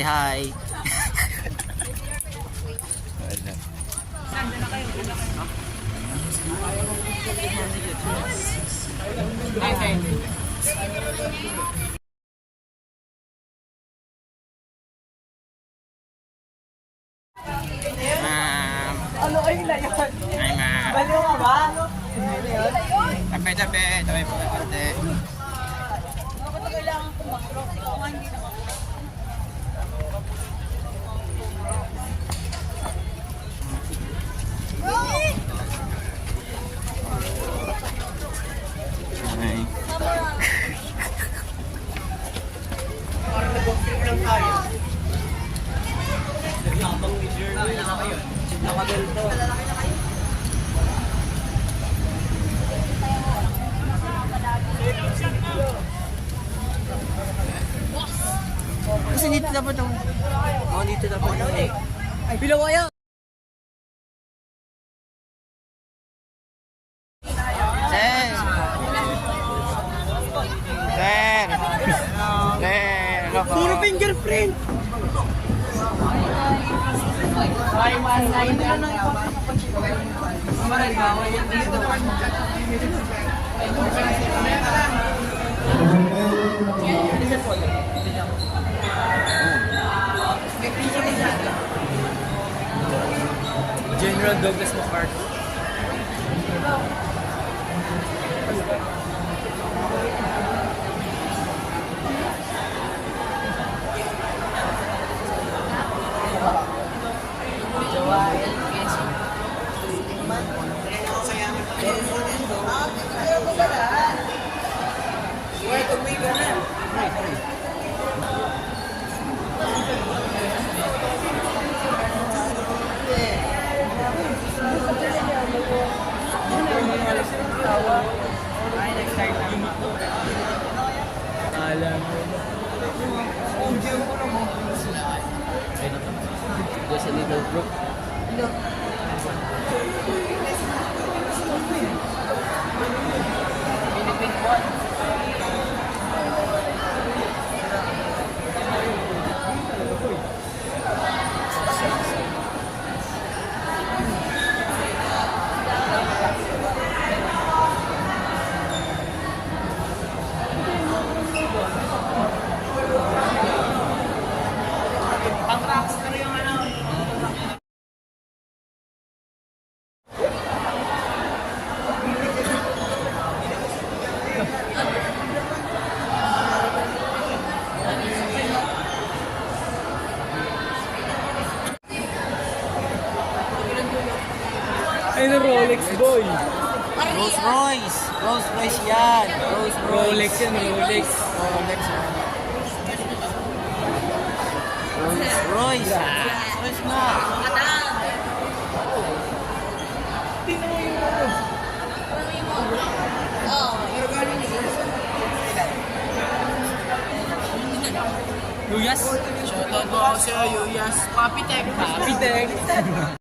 hi. Ma'am. Ano ay na yan? Hi, ma'am. Baliw ka ba? Tabi po konti. Kailangan kumakro. Hindi na Hi. Kasi dito dapat ang... Oh, dito dapat ang... ay, bilaw kayo! Sir! Sir! Sir! Puro fingerprint! General Douglas MacArthur. Alam mo. Just a little brook. Ay, na Rolex boy. Rolls Royce! Rolls Royce yan! Rolls Royce! Rolex yan, Rolex. Rolex yan. Rolls Royce! Rolls Royce na! Luyas. Shoutout po ako sa'yo, Yuyas. Papi Tech. Happy Tech.